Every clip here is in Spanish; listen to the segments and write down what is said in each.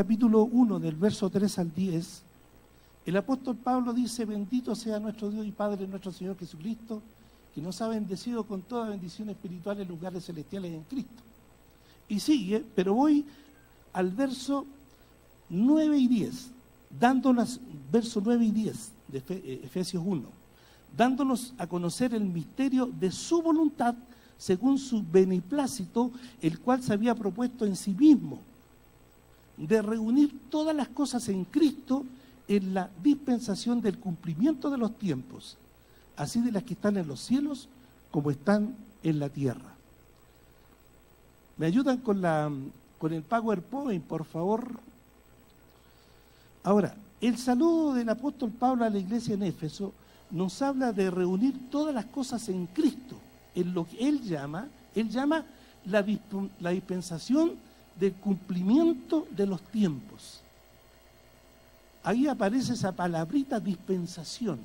capítulo 1, del verso 3 al 10, el apóstol Pablo dice: bendito sea nuestro Dios y Padre nuestro Señor Jesucristo, que nos ha bendecido con toda bendición espiritual en lugares celestiales en Cristo. Y sigue, pero voy al verso 9 y 10, verso 9 y 10 de Efesios 1, dándonos a conocer el misterio de su voluntad, según su beneplácito, el cual se había propuesto en sí mismo, de reunir todas las cosas en Cristo en la dispensación del cumplimiento de los tiempos, así de las que están en los cielos como están en la tierra. ¿Me ayudan con el PowerPoint, por favor? Ahora, el saludo del apóstol Pablo a la iglesia en Éfeso nos habla de reunir todas las cosas en Cristo, en lo que él llama la dispensación del cumplimiento de los tiempos. Ahí aparece esa palabrita dispensación,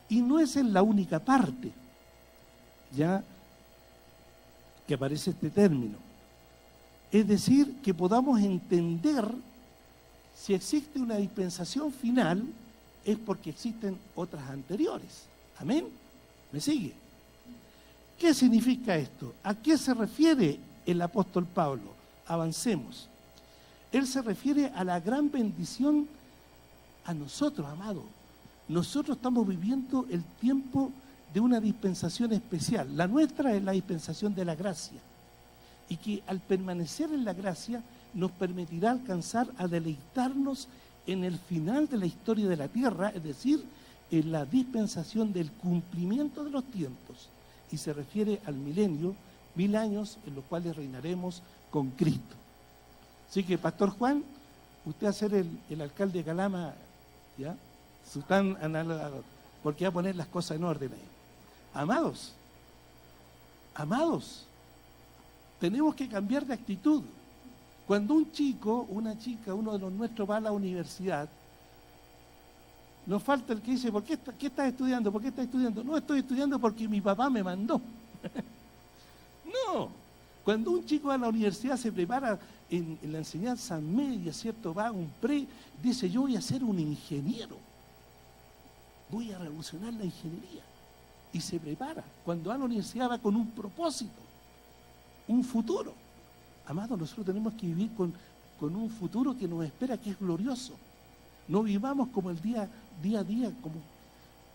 y no es en la única parte, ya que aparece este término. Es decir, que podamos entender si existe una dispensación final, es porque existen otras anteriores. ¿Amén? ¿Me sigue? ¿Qué significa esto? ¿A qué se refiere el apóstol Pablo? Avancemos. Él se refiere a la gran bendición a nosotros, amados. Nosotros estamos viviendo el tiempo de una dispensación especial. La nuestra es la dispensación de la gracia. Y que al permanecer en la gracia nos permitirá alcanzar a deleitarnos en el final de la historia de la tierra, es decir, en la dispensación del cumplimiento de los tiempos. Y se refiere al milenio, 1000 años en los cuales reinaremos con Cristo. Así que, Pastor Juan, usted va a ser el alcalde de Calama, ¿ya? Sultán Analador, porque va a poner las cosas en orden ahí. Amados, tenemos que cambiar de actitud. Cuando un chico, una chica, uno de los nuestros va a la universidad, nos falta el que dice: ¿qué estás estudiando? ¿Por qué estás estudiando? No, estoy estudiando porque mi papá me mandó. No, cuando un chico va a la universidad se prepara en la enseñanza media, ¿cierto? Va a un dice: yo voy a ser un ingeniero, voy a revolucionar la ingeniería. Y se prepara. Cuando va a la universidad va con un propósito, un futuro. Amados, nosotros tenemos que vivir con un futuro que nos espera, que es glorioso. No vivamos como el día a día,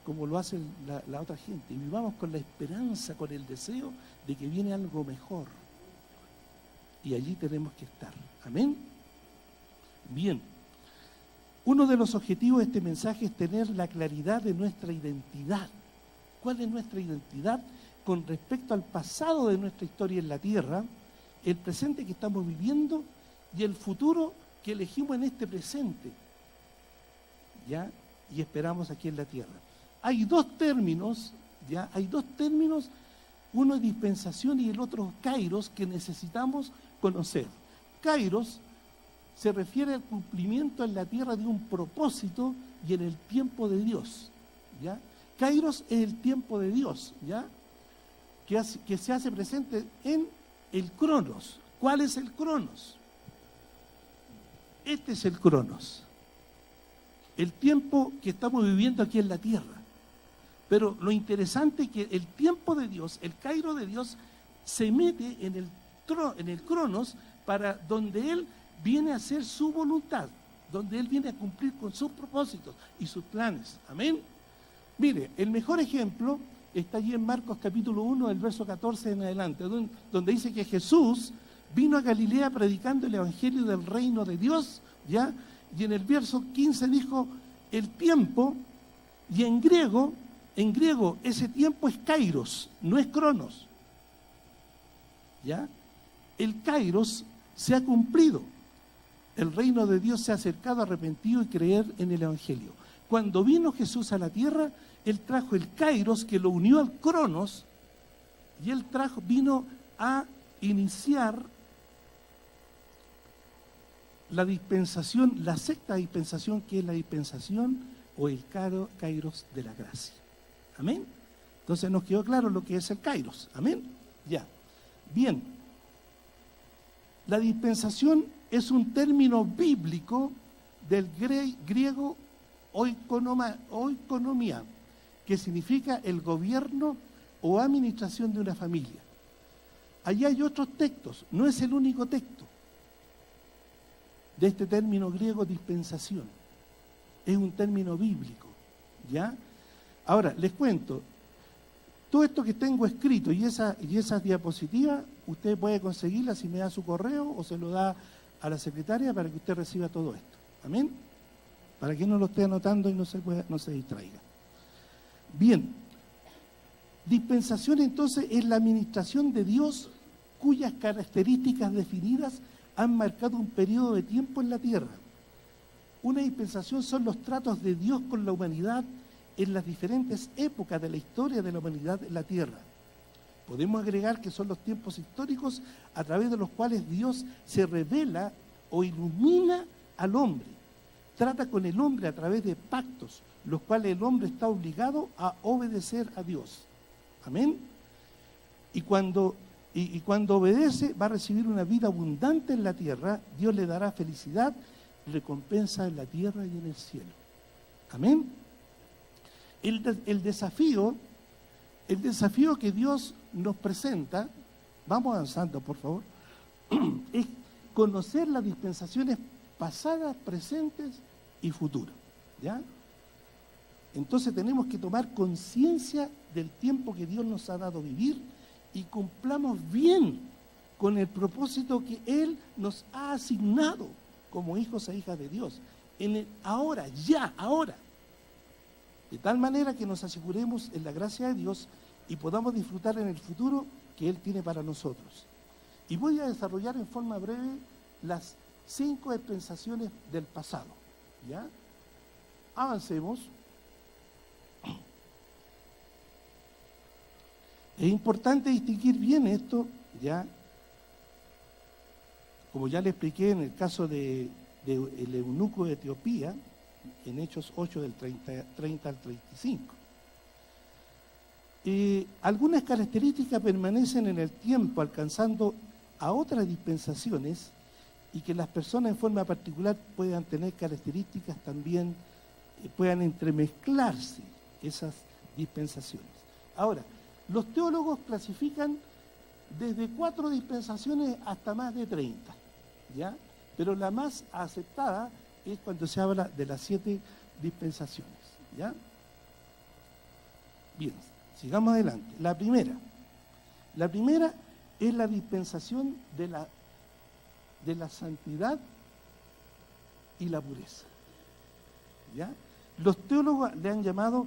como lo hace la otra gente. Vivamos con la esperanza, con el deseo de que viene algo mejor. Y allí tenemos que estar. Amén. Bien. Uno de los objetivos de este mensaje es tener la claridad de nuestra identidad. ¿Cuál es nuestra identidad con respecto al pasado de nuestra historia en la tierra, el presente que estamos viviendo y el futuro que elegimos en este presente, ¿ya? Y esperamos aquí en la tierra? Hay dos términos, uno es dispensación y el otro es kairos, que necesitamos conocer. Kairos se refiere al cumplimiento en la tierra de un propósito y en el tiempo de Dios, ¿ya? Kairos es el tiempo de Dios, ¿ya? Que se hace presente en el Cronos. ¿Cuál es el Cronos? Este es el Cronos. El tiempo que estamos viviendo aquí en la tierra. Pero lo interesante es que el tiempo de Dios, el Kairos de Dios, se mete en el Cronos, para donde Él viene a hacer su voluntad, donde Él viene a cumplir con sus propósitos y sus planes. Amén. Mire, el mejor ejemplo está allí en Marcos capítulo 1, del verso 14 en adelante, donde dice que Jesús vino a Galilea predicando el evangelio del reino de Dios, ¿ya? Y en el verso 15 dijo: el tiempo, y en griego ese tiempo es kairos, no es cronos, ¿ya? El kairos se ha cumplido. El reino de Dios se ha acercado, arrepentido y creer en el evangelio. Cuando vino Jesús a la tierra, Él trajo el kairos, que lo unió al cronos, y Él vino a iniciar la dispensación, la sexta dispensación, que es la dispensación o el kairos de la gracia. Amén. Entonces nos quedó claro lo que es el kairos. Amén. Ya. Bien. La dispensación es un término bíblico del griego oikonomía, que significa el gobierno o administración de una familia. Allí hay otros textos, no es el único texto de este término griego dispensación. Es un término bíblico, ¿ya? Ahora, les cuento, todo esto que tengo escrito y esas diapositivas, usted puede conseguirlas si me da su correo o se lo da a la secretaria para que usted reciba todo esto. ¿Amén? Para que no lo esté anotando y no se distraiga. Bien, dispensación entonces es la administración de Dios cuyas características definidas han marcado un periodo de tiempo en la tierra. Una dispensación son los tratos de Dios con la humanidad en las diferentes épocas de la historia de la humanidad en la tierra. Podemos agregar que son los tiempos históricos a través de los cuales Dios se revela o ilumina al hombre. Trata con el hombre a través de pactos, los cuales el hombre está obligado a obedecer a Dios. Amén. Y cuando obedece, va a recibir una vida abundante en la tierra. Dios le dará felicidad, recompensa en la tierra y en el cielo. Amén. El desafío que Dios nos presenta, vamos avanzando por favor, es conocer las dispensaciones pasadas, presentes y futuras, ¿ya? Entonces tenemos que tomar conciencia del tiempo que Dios nos ha dado vivir y cumplamos bien con el propósito que Él nos ha asignado como hijos e hijas de Dios. Ahora, ahora. De tal manera que nos aseguremos en la gracia de Dios y podamos disfrutar en el futuro que Él tiene para nosotros. Y voy a desarrollar en forma breve las 5 dispensaciones del pasado, ¿ya? Avancemos. Es importante distinguir bien esto, ¿ya? Como ya le expliqué en el caso del eunuco de Etiopía, en Hechos 8 del 30 al 35. Algunas características permanecen en el tiempo, alcanzando a otras dispensaciones, y que las personas en forma particular puedan tener características también, puedan entremezclarse esas dispensaciones. Ahora, los teólogos clasifican desde 4 dispensaciones hasta más de 30, ¿ya? Pero la más aceptada es cuando se habla de las 7 dispensaciones, ¿ya? Bien, sigamos adelante. La primera es la dispensación de la santidad y la pureza, ¿ya? Los teólogos le han llamado,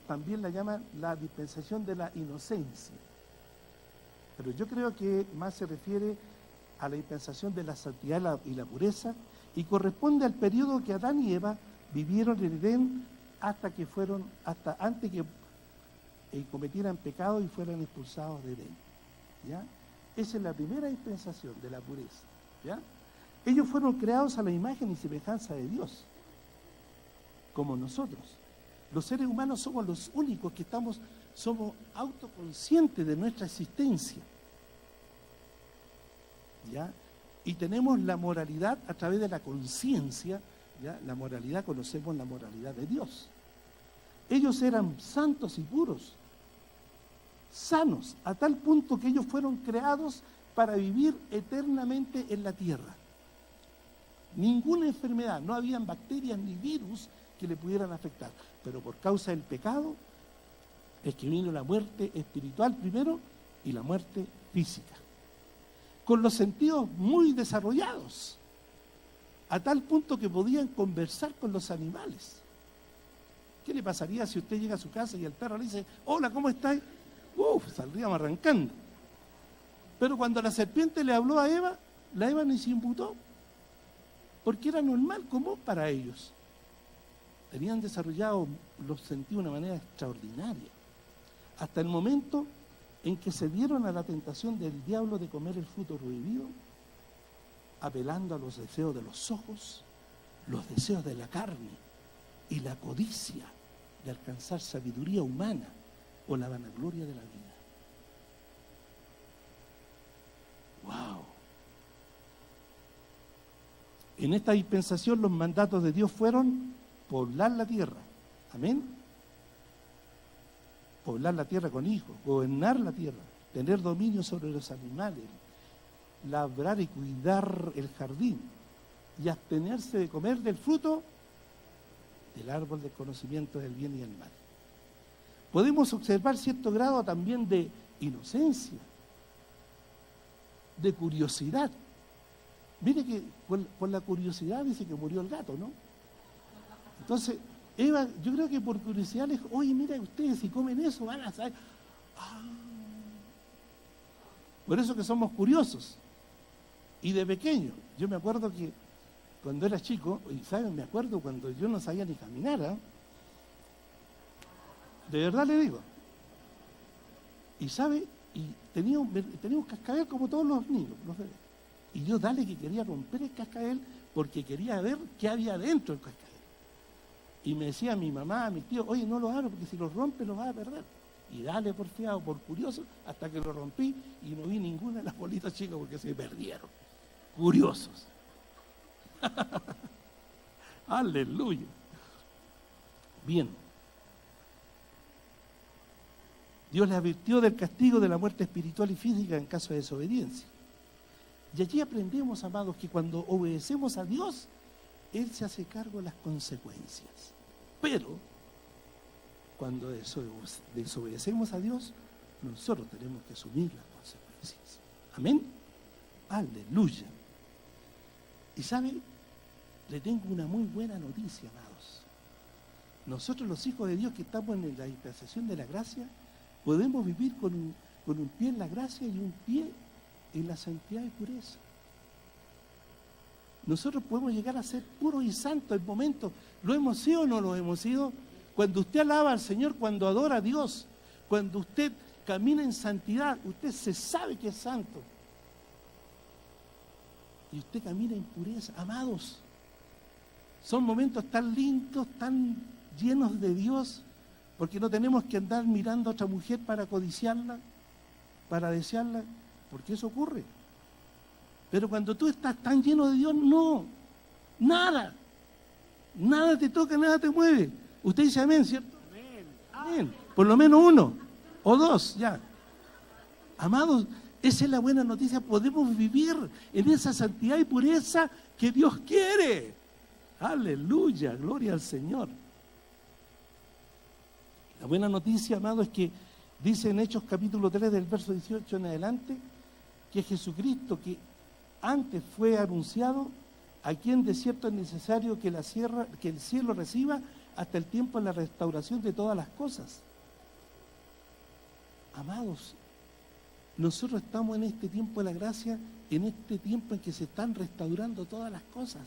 también la llaman la dispensación de la inocencia, pero yo creo que más se refiere a la dispensación de la santidad y la pureza, y corresponde al periodo que Adán y Eva vivieron en Edén hasta antes que cometieran pecado y fueran expulsados de Edén, ¿ya? Esa es la primera dispensación de la pureza, ¿ya? Ellos fueron creados a la imagen y semejanza de Dios, como nosotros. Los seres humanos somos los únicos que somos autoconscientes de nuestra existencia, ¿ya? Y tenemos la moralidad a través de la conciencia, ¿ya? La moralidad, conocemos la moralidad de Dios. Ellos eran santos y puros, sanos, a tal punto que ellos fueron creados para vivir eternamente en la tierra. Ninguna enfermedad, no habían bacterias ni virus que le pudieran afectar, pero por causa del pecado es que vino la muerte espiritual primero y la muerte física, con los sentidos muy desarrollados, a tal punto que podían conversar con los animales. ¿Qué le pasaría si usted llega a su casa y el perro le dice, hola, ¿cómo estás? Saldríamos arrancando. Pero cuando la serpiente le habló a Eva, la Eva ni se imputó, porque era normal, común para ellos. Tenían desarrollado los sentidos de una manera extraordinaria, hasta el momento en que se dieron a la tentación del diablo de comer el fruto prohibido, apelando a los deseos de los ojos, los deseos de la carne y la codicia de alcanzar sabiduría humana o la vanagloria de la vida. ¡Wow! En esta dispensación los mandatos de Dios fueron poblar la tierra. Amén. Poblar la tierra con hijos, gobernar la tierra, tener dominio sobre los animales, labrar y cuidar el jardín y abstenerse de comer del fruto del árbol del conocimiento del bien y el mal. Podemos observar cierto grado también de inocencia, de curiosidad. Mire que por la curiosidad dice que murió el gato, ¿no? Entonces, Eva, yo creo que por curiosidad le dijo, oye, mira, ustedes si comen eso van a saber. Ah. Por eso que somos curiosos. Y de pequeño, yo me acuerdo que cuando era chico, y ¿saben? Me acuerdo cuando yo no sabía ni caminar, ¿eh? De verdad le digo. Y ¿sabe? Y tenía un cascabel como todos los niños, los bebés. Y yo dale que quería romper el cascabel porque quería ver qué había dentro del cascabel. Y me decía mi mamá, mi tío, oye, no lo abro porque si lo rompes lo vas a perder. Y dale por fiado, por curioso, hasta que lo rompí y no vi ninguna de las bolitas chicas porque se perdieron. Curiosos. Aleluya. Bien. Dios le advirtió del castigo de la muerte espiritual y física en caso de desobediencia. Y allí aprendemos, amados, que cuando obedecemos a Dios, Él se hace cargo de las consecuencias. Pero, cuando desobedecemos a Dios, nosotros tenemos que asumir las consecuencias. Amén. Aleluya. Y ¿sabe? Le tengo una muy buena noticia, amados. Nosotros los hijos de Dios que estamos en la dispensación de la gracia, podemos vivir con un pie en la gracia y un pie en la santidad y pureza. Nosotros podemos llegar a ser puros y santos en momentos. ¿Lo hemos sido o no lo hemos sido? Cuando usted alaba al Señor, cuando adora a Dios, cuando usted camina en santidad, usted se sabe que es santo. Y usted camina en pureza. Amados, son momentos tan lindos, tan llenos de Dios, porque no tenemos que andar mirando a otra mujer para codiciarla, para desearla, porque eso ocurre. Pero cuando tú estás tan lleno de Dios, no, nada te toca, nada te mueve. Usted dice amén, ¿cierto? Amén. Por lo menos uno o dos, ya. Amados, esa es la buena noticia, podemos vivir en esa santidad y pureza que Dios quiere. Aleluya, gloria al Señor. La buena noticia, amado, es que dice en Hechos capítulo 3 del verso 18 en adelante, que Jesucristo, que antes fue anunciado, a quien de cierto es necesario que el cielo reciba hasta el tiempo de la restauración de todas las cosas. Amados, nosotros estamos en este tiempo de la gracia, en este tiempo en que se están restaurando todas las cosas.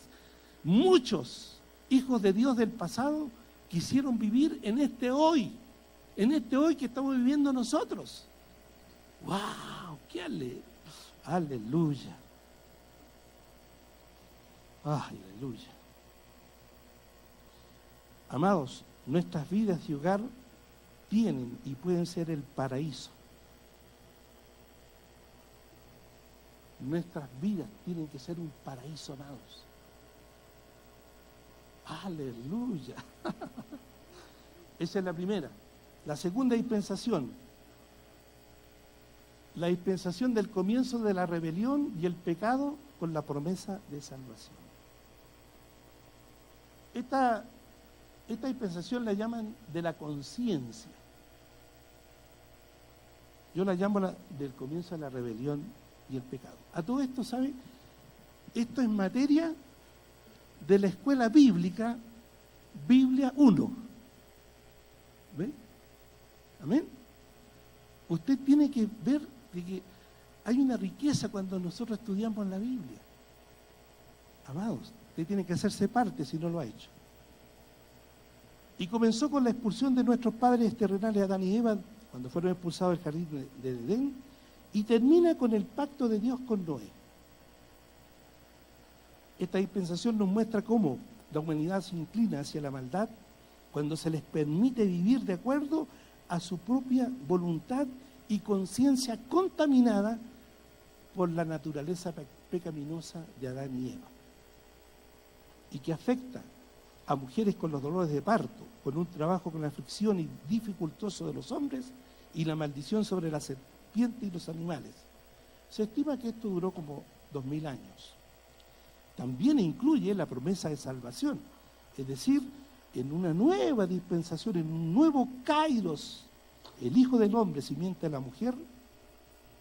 Muchos hijos de Dios del pasado quisieron vivir en este hoy que estamos viviendo nosotros. ¡Wow! ¡Qué aleluya! ¡Aleluya! Amados, nuestras vidas y hogar tienen y pueden ser el paraíso. Nuestras vidas tienen que ser un paraíso, amados. ¡Aleluya! Esa es la primera. La segunda dispensación. La dispensación del comienzo de la rebelión y el pecado con la promesa de salvación. Esta dispensación la llaman de la conciencia. Yo la llamo del comienzo de la rebelión y el pecado. A todo esto, ¿sabe? Esto es materia de la escuela bíblica, Biblia 1. ¿Ven? Amén. Usted tiene que ver de que hay una riqueza cuando nosotros estudiamos la Biblia. Amados, usted tiene que hacerse parte si no lo ha hecho. Y comenzó con la expulsión de nuestros padres terrenales, Adán y Eva, cuando fueron expulsados del jardín de Edén, y termina con el pacto de Dios con Noé. Esta dispensación nos muestra cómo la humanidad se inclina hacia la maldad cuando se les permite vivir de acuerdo a su propia voluntad y conciencia contaminada por la naturaleza pecaminosa de Adán y Eva. y que afecta a mujeres con los dolores de parto, con un trabajo con la aflicción y dificultoso de los hombres y la maldición sobre la serpiente y los animales. Se estima que esto duró como 2000 años. También incluye la promesa de salvación, es decir, en una nueva dispensación, en un nuevo Kairos, el Hijo del Hombre, simiente de la mujer,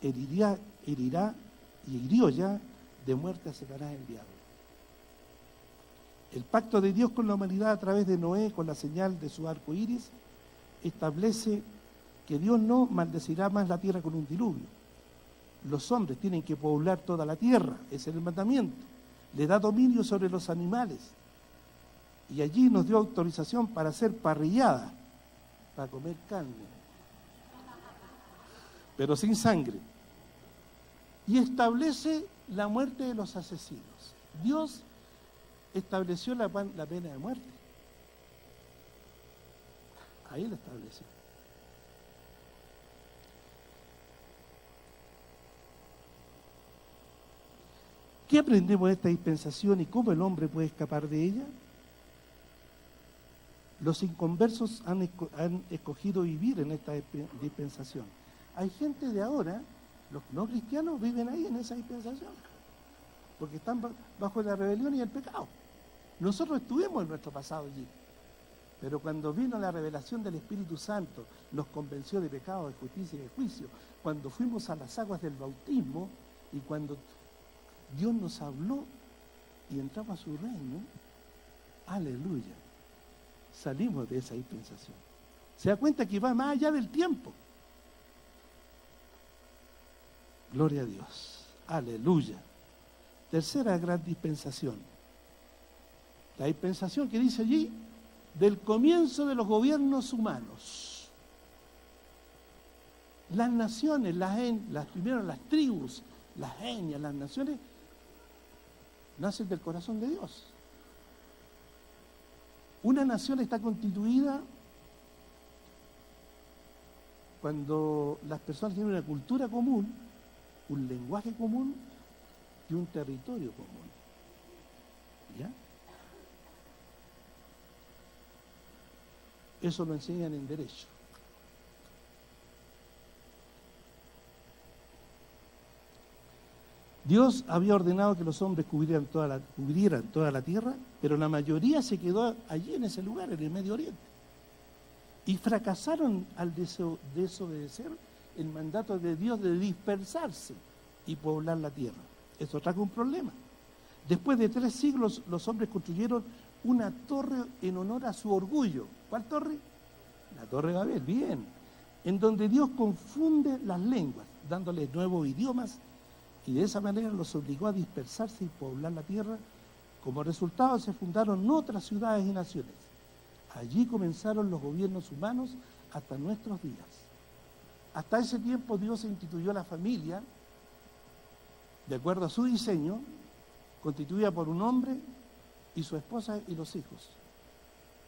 herirá y hirió ya de muerte a Satanás el diablo. El pacto de Dios con la humanidad a través de Noé, con la señal de su arco iris, establece que Dios no maldecirá más la tierra con un diluvio. Los hombres tienen que poblar toda la tierra, ese es el mandamiento. Le da dominio sobre los animales. Y allí nos dio autorización para hacer parrillada, para comer carne, pero sin sangre. Y establece la muerte de los asesinos. Dios estableció la pena de muerte. Ahí la estableció. ¿Qué aprendemos de esta dispensación y cómo el hombre puede escapar de ella? Los inconversos han escogido vivir en esta dispensación. Hay gente de ahora, los no cristianos viven ahí en esa dispensación, porque están bajo la rebelión y el pecado. Nosotros estuvimos en nuestro pasado allí, pero cuando vino la revelación del Espíritu Santo, nos convenció de pecado, de justicia y de juicio. Cuando fuimos a las aguas del bautismo y cuando Dios nos habló y entramos a su reino, aleluya, salimos de esa dispensación. Se da cuenta que va más allá del tiempo. Gloria a Dios, aleluya. Tercera gran dispensación, la dispensación que dice allí del comienzo de los gobiernos humanos. Las naciones, primero las tribus, las etnias, las naciones nacen del corazón de Dios. Una nación está constituida cuando las personas tienen una cultura común, un lenguaje común y un territorio común. ¿Ya? Eso lo enseñan en derecho. Dios había ordenado que los hombres cubrieran toda la tierra, pero la mayoría se quedó allí en ese lugar, en el Medio Oriente. Y fracasaron al desobedecer el mandato de Dios de dispersarse y poblar la tierra. Eso trajo un problema. Después de 3 siglos, los hombres construyeron una torre en honor a su orgullo. ¿Cuál torre? La Torre de Babel, bien. En donde Dios confunde las lenguas, dándoles nuevos idiomas, y de esa manera los obligó a dispersarse y poblar la tierra. Como resultado se fundaron otras ciudades y naciones. Allí comenzaron los gobiernos humanos hasta nuestros días. Hasta ese tiempo Dios instituyó la familia, de acuerdo a su diseño, constituida por un hombre y su esposa y los hijos.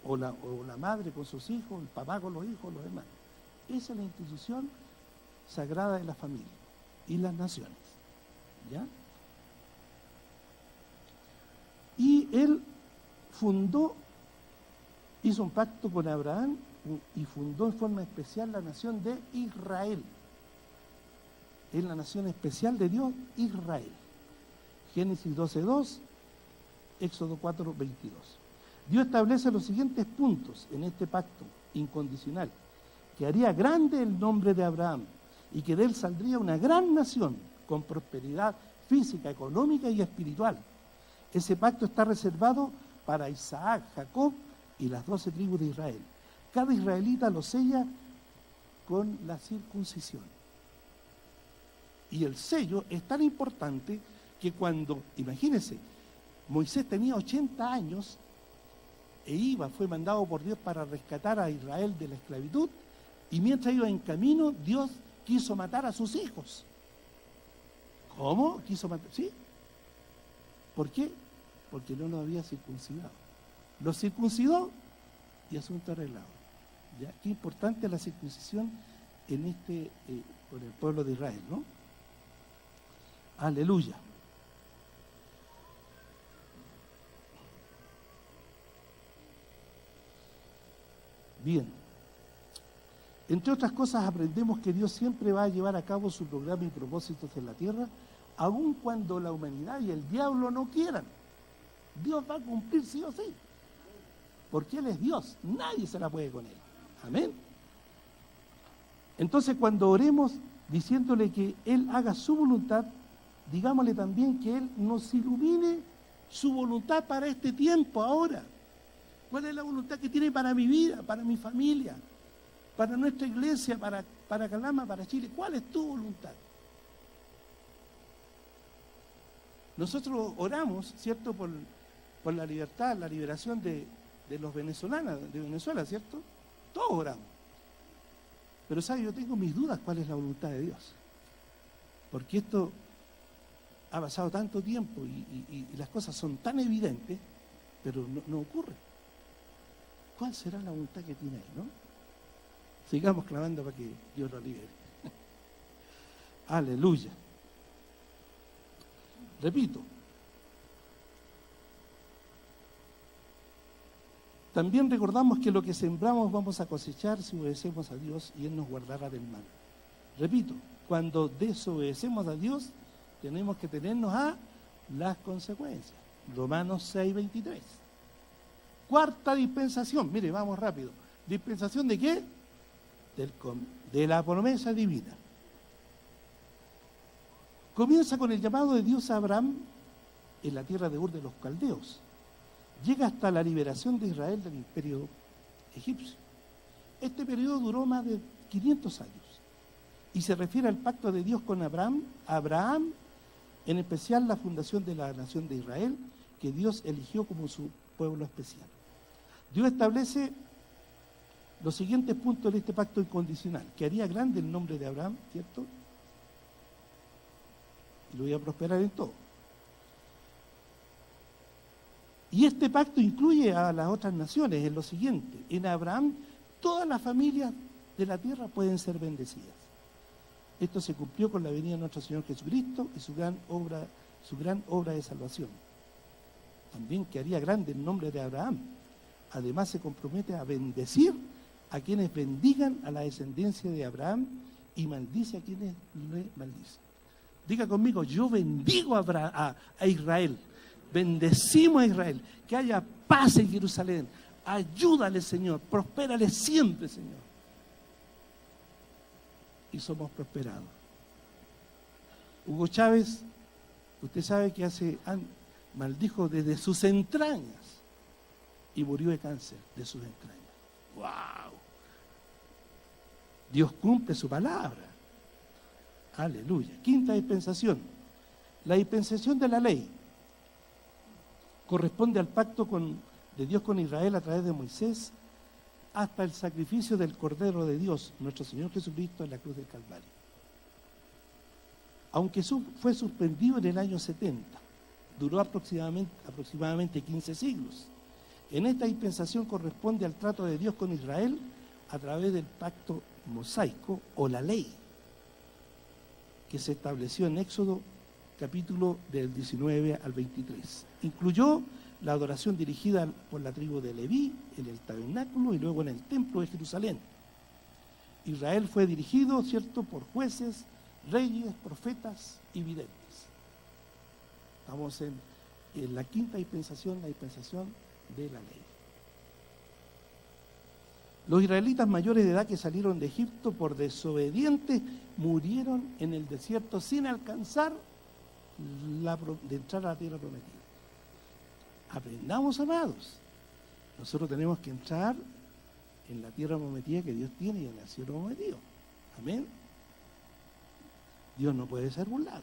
O la madre con sus hijos, el papá con los hijos, los hermanos. Esa es la institución sagrada de la familia y las naciones. ¿Ya? Y él hizo un pacto con Abraham y fundó en forma especial la nación de Israel. Es la nación especial de Dios, Israel. Génesis 12:2, Éxodo 4:22. Dios establece los siguientes puntos en este pacto incondicional: que haría grande el nombre de Abraham y que de él saldría una gran nación con prosperidad física, económica y espiritual. Ese pacto está reservado para Isaac, Jacob y las 12 tribus de Israel. Cada israelita lo sella con la circuncisión. Y el sello es tan importante que cuando, imagínense, Moisés tenía 80 años fue mandado por Dios para rescatar a Israel de la esclavitud, y mientras iba en camino, Dios quiso matar a sus hijos. ¿Cómo? ¿Quiso matar? ¿Sí? ¿Por qué? Porque no los había circuncidado. Los circuncidó y asunto arreglado. ¿Ya? Qué importante la circuncisión con el pueblo de Israel, ¿no? Aleluya. Bien. Entre otras cosas, aprendemos que Dios siempre va a llevar a cabo su programa y propósitos en la tierra, aun cuando la humanidad y el diablo no quieran. Dios va a cumplir sí o sí, porque Él es Dios, nadie se la puede con Él. Amén. Entonces, cuando oremos diciéndole que Él haga su voluntad, digámosle también que Él nos ilumine su voluntad para este tiempo ahora. ¿Cuál es la voluntad que tiene para mi vida, para mi familia, para nuestra iglesia, para Calama, para Chile? ¿Cuál es tu voluntad? Nosotros oramos, ¿cierto?, por la libertad, la liberación de los venezolanos, de Venezuela, ¿cierto? Todos oramos. Pero, ¿sabe? Yo tengo mis dudas cuál es la voluntad de Dios. Porque esto ha pasado tanto tiempo y las cosas son tan evidentes, pero no ocurre. ¿Cuál será la voluntad que tiene Él, no? Sigamos clamando para que Dios lo libere. Aleluya. Repito. También recordamos que lo que sembramos vamos a cosechar si obedecemos a Dios y Él nos guardará del mal. Repito, cuando desobedecemos a Dios, tenemos que tenernos a las consecuencias. Romanos 6:23. Cuarta dispensación, mire, vamos rápido. ¿Dispensación de qué? De la promesa divina. Comienza con el llamado de Dios a Abraham en la tierra de Ur de los Caldeos. Llega hasta la liberación de Israel del imperio egipcio. Este periodo duró más de 500 años y se refiere al pacto de Dios con Abraham, en especial la fundación de la nación de Israel, que Dios eligió como su pueblo especial. Dios establece los siguientes puntos de este pacto incondicional: que haría grande el nombre de Abraham, ¿cierto? Y lo voy a prosperar en todo. Y este pacto incluye a las otras naciones en lo siguiente: en Abraham todas las familias de la tierra pueden ser bendecidas. Esto se cumplió con la venida de nuestro Señor Jesucristo y su gran obra de salvación. También que haría grande el nombre de Abraham. Además se compromete a bendecir a quienes bendigan a la descendencia de Abraham y maldice a quienes le maldicen. Diga conmigo: yo bendigo a Israel. Bendecimos a Israel, que haya paz en Jerusalén. Ayúdale, Señor, prospérale siempre, Señor. Y somos prosperados. Hugo Chávez, usted sabe que maldijo desde sus entrañas y murió de cáncer de sus entrañas. ¡Wow! Dios cumple su palabra. Aleluya. Quinta dispensación. La dispensación de la ley corresponde al pacto de Dios con Israel a través de Moisés hasta el sacrificio del Cordero de Dios, nuestro Señor Jesucristo, en la cruz del Calvario. Aunque fue suspendido en el año 70, duró aproximadamente 15 siglos. En esta dispensación corresponde al trato de Dios con Israel a través del pacto mosaico o la ley, que se estableció en Éxodo capítulo del 19 al 23. Incluyó la adoración dirigida por la tribu de Leví en el tabernáculo y luego en el templo de Jerusalén. Israel fue dirigido, ¿cierto?, por jueces, reyes, profetas y videntes. Estamos en la quinta dispensación, la dispensación de la ley. Los israelitas mayores de edad que salieron de Egipto por desobedientes murieron en el desierto sin alcanzar de entrar a la tierra prometida. Aprendamos, amados. Nosotros tenemos que entrar en la tierra prometida que Dios tiene y en el cielo prometido. Amén. Dios no puede ser burlado.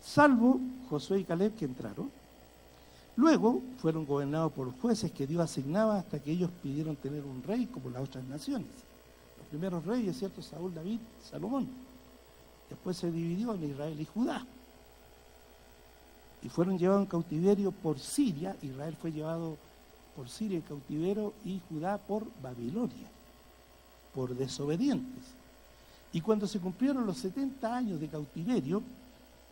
Salvo Josué y Caleb, que entraron. Luego fueron gobernados por jueces que Dios asignaba hasta que ellos pidieron tener un rey como las otras naciones. Los primeros reyes, ¿cierto? Saúl, David, Salomón. Después se dividió en Israel y Judá. Y fueron llevados en cautiverio por Siria. Israel fue llevado por Siria en cautiverio y Judá por Babilonia, por desobedientes. Y cuando se cumplieron los 70 años de cautiverio,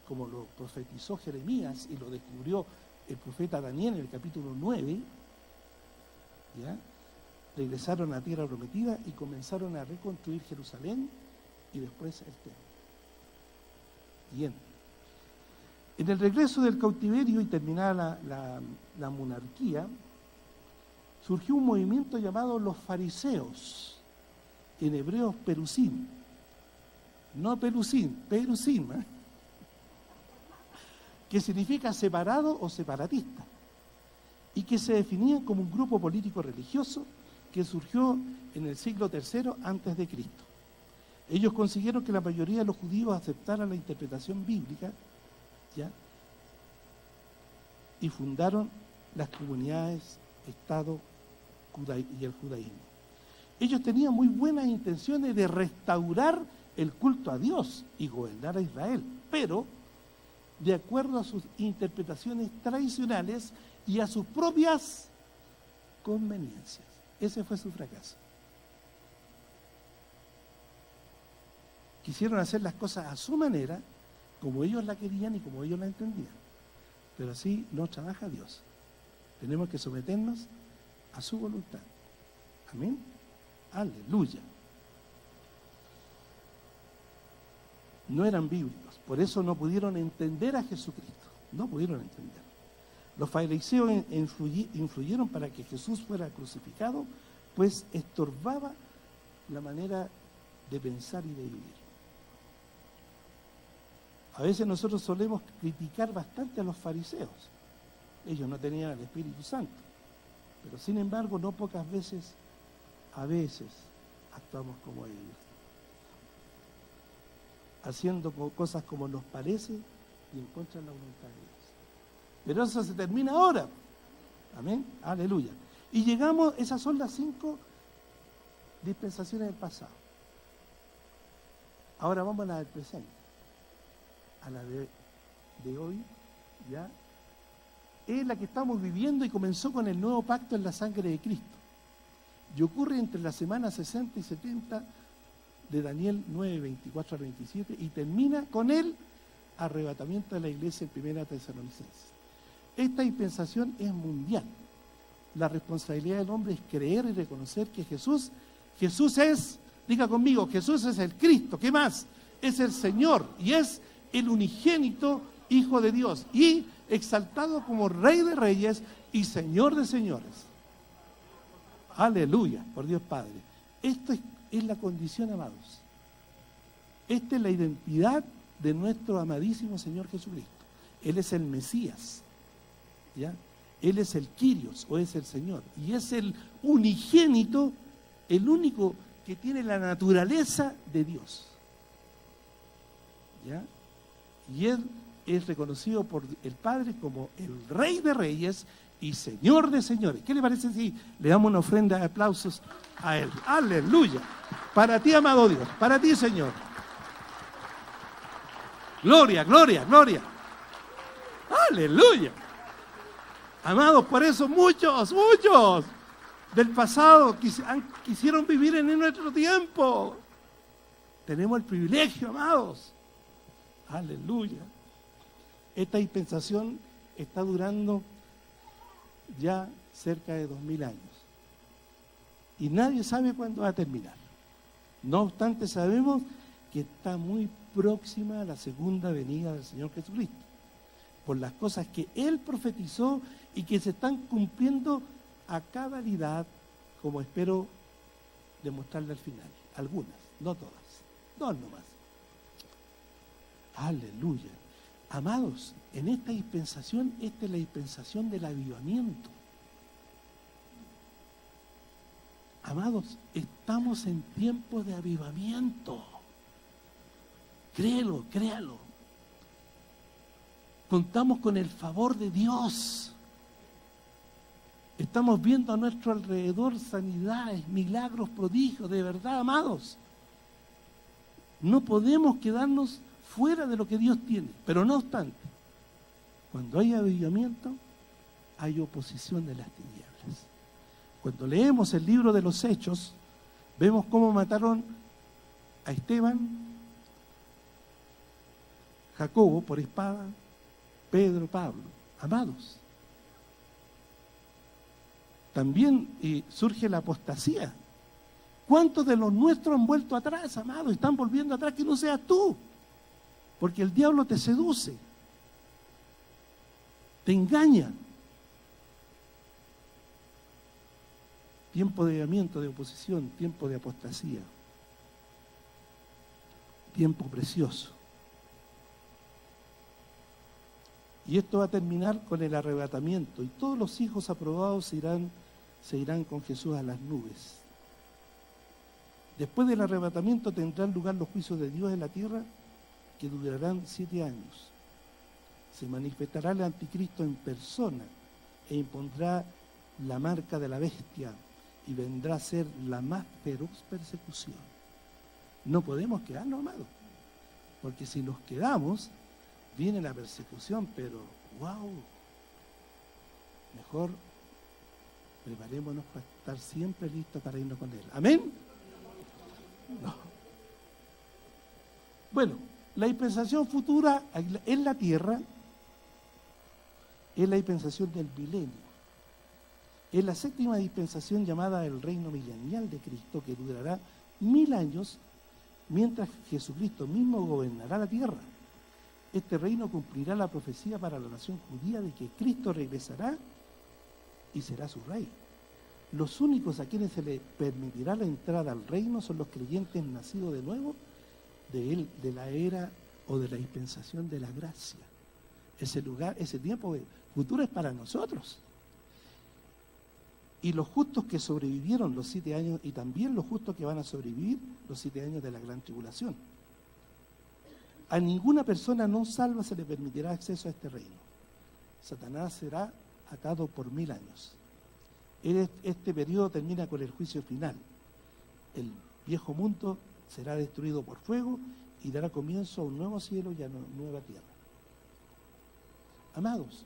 como lo profetizó Jeremías y lo descubrió el profeta Daniel en el capítulo 9, ¿ya? Regresaron a tierra prometida y comenzaron a reconstruir Jerusalén y después el templo. Bien. En el regreso del cautiverio y terminada la monarquía, surgió un movimiento llamado los fariseos, en hebreo perusim, no pelusim, perusim, que significa separado o separatista, y que se definían como un grupo político religioso que surgió en el siglo III antes de Cristo. Ellos consiguieron que la mayoría de los judíos aceptaran la interpretación bíblica, ¿ya? Y fundaron las comunidades, Estado y el judaísmo. Ellos tenían muy buenas intenciones de restaurar el culto a Dios y gobernar a Israel, pero de acuerdo a sus interpretaciones tradicionales y a sus propias conveniencias. Ese fue su fracaso. Quisieron hacer las cosas a su manera, como ellos la querían y como ellos la entendían. Pero así no trabaja Dios. Tenemos que someternos a su voluntad. Amén. Aleluya. No eran bíblicos, por eso no pudieron entender a Jesucristo. No pudieron entender. Los fariseos influyeron para que Jesús fuera crucificado, pues estorbaba la manera de pensar y de vivir. A veces nosotros solemos criticar bastante a los fariseos. Ellos no tenían el Espíritu Santo, pero sin embargo no pocas veces, a veces, actuamos como ellos, haciendo cosas como nos parece y en contra de la voluntad de Dios. Pero eso se termina ahora. Amén. Aleluya. Y llegamos, esas son las 5 dispensaciones del pasado. Ahora vamos a la del presente. A la de hoy, ¿ya? Es la que estamos viviendo y comenzó con el nuevo pacto en la sangre de Cristo. Y ocurre entre las semanas 60 y 70 de Daniel 9, 24 al 27 y termina con el arrebatamiento de la iglesia en 1 Tesalonicenses. Esta dispensación es mundial. La responsabilidad del hombre es creer y reconocer que Jesús es, diga conmigo, Jesús es el Cristo. ¿Qué más? Es el Señor y es el unigénito Hijo de Dios y exaltado como Rey de Reyes y Señor de Señores. Aleluya, por Dios Padre. Esto es la condición, amados. Esta es la identidad de nuestro amadísimo Señor Jesucristo. Él es el Mesías, ¿ya? Él es el Kyrios, o es el Señor. Y es el unigénito, el único que tiene la naturaleza de Dios, ¿ya? Y Él es reconocido por el Padre como el Rey de Reyes y Señor de Señores. ¿Qué le parece si le damos una ofrenda de aplausos a Él? ¡Aleluya! Para ti, amado Dios, para ti, Señor. Gloria, gloria, gloria. ¡Aleluya! Amados, por eso muchos del pasado quisieron vivir en nuestro tiempo. Tenemos el privilegio, amados. Aleluya. Esta dispensación está durando ya cerca de 2000 años. Y nadie sabe cuándo va a terminar. No obstante, sabemos que está muy próxima a la segunda venida del Señor Jesucristo, por las cosas que Él profetizó y que se están cumpliendo a cabalidad, como espero demostrarle al final. Algunas, no todas, 2 nomás. Aleluya. Amados, en esta dispensación, esta es la dispensación del avivamiento. Amados, estamos en tiempos de avivamiento. Créelo, créalo. Contamos con el favor de Dios. Estamos viendo a nuestro alrededor sanidades, milagros, prodigios, de verdad, amados. No podemos quedarnos fuera de lo que Dios tiene. Pero no obstante, cuando hay avivamiento, hay oposición de las tinieblas. Cuando leemos el libro de los Hechos, vemos cómo mataron a Esteban, Jacobo por espada, Pedro, Pablo. Amados, también surge la apostasía. ¿Cuántos de los nuestros han vuelto atrás, amados? Están volviendo atrás, que no seas tú. Porque el diablo te seduce, te engaña. Tiempo de aislamiento, de oposición, tiempo de apostasía. Tiempo precioso. Y esto va a terminar con el arrebatamiento. Y todos los hijos aprobados se irán con Jesús a las nubes. Después del arrebatamiento tendrán lugar los juicios de Dios en la tierra, que durarán 7 años. Se manifestará el anticristo en persona e impondrá la marca de la bestia y vendrá a ser la más feroz persecución. No podemos quedarnos, amados, porque si nos quedamos, viene la persecución, pero ¡wow! Mejor preparémonos para estar siempre listos para irnos con Él. ¿Amén? No. Bueno, la dispensación futura en la tierra es la dispensación del milenio. Es la 7ª dispensación llamada el reino milenial de Cristo, que durará 1000 años, mientras Jesucristo mismo gobernará la tierra. Este reino cumplirá la profecía para la nación judía de que Cristo regresará y será su rey. Los únicos a quienes se les permitirá la entrada al reino son los creyentes nacidos de nuevo de la era o de la dispensación de la gracia. Ese lugar, ese tiempo futuro es para nosotros. Y los justos que sobrevivieron los 7 años, y también los justos que van a sobrevivir los 7 años de la gran tribulación. A ninguna persona no salva se le permitirá acceso a este reino. Satanás será atado por 1000 años. Este periodo termina con el juicio final. El viejo mundo será destruido por fuego y dará comienzo a un nuevo cielo y a una nueva tierra. Amados,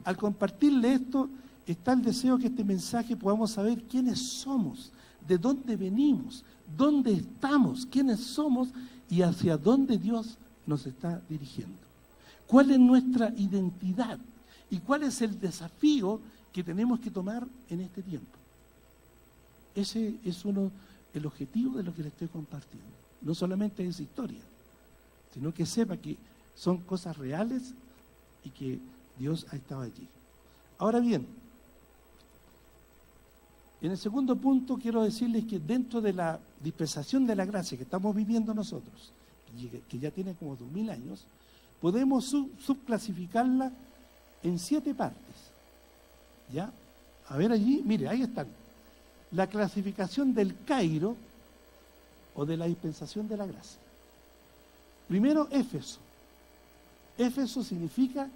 al compartirle esto, está el deseo que este mensaje podamos saber quiénes somos, de dónde venimos, dónde estamos, quiénes somos y hacia dónde Dios nos está dirigiendo. ¿Cuál es nuestra identidad? ¿Y cuál es el desafío que tenemos que tomar en este tiempo? Ese es el objetivo de lo que le estoy compartiendo. No solamente es historia, sino que sepa que son cosas reales y que Dios ha estado allí. Ahora bien, en el segundo punto quiero decirles que dentro de la dispensación de la gracia que estamos viviendo nosotros, que ya tiene como 2000 años, podemos subclasificarla en 7 partes. ¿Ya? A ver allí, mire, ahí están. La clasificación del Cairo o de la dispensación de la gracia. Primero, Éfeso. Éfeso significa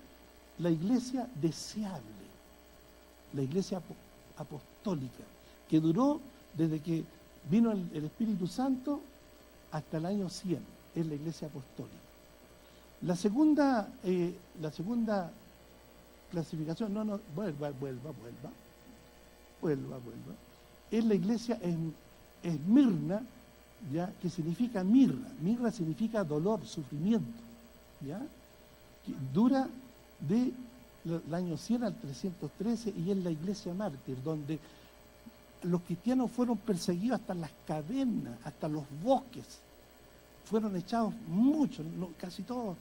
la iglesia deseable, la iglesia apostólica, que duró desde que vino el Espíritu Santo hasta el año 100, es la iglesia apostólica. La segunda clasificación, vuelva. Es la iglesia Esmirna, ¿ya? Que significa mirra. Mirra significa dolor, sufrimiento, ¿ya? Que dura del año 100 al 313 y es la iglesia mártir, donde los cristianos fueron perseguidos hasta las cavernas, hasta los bosques. Fueron echados muchos, casi todos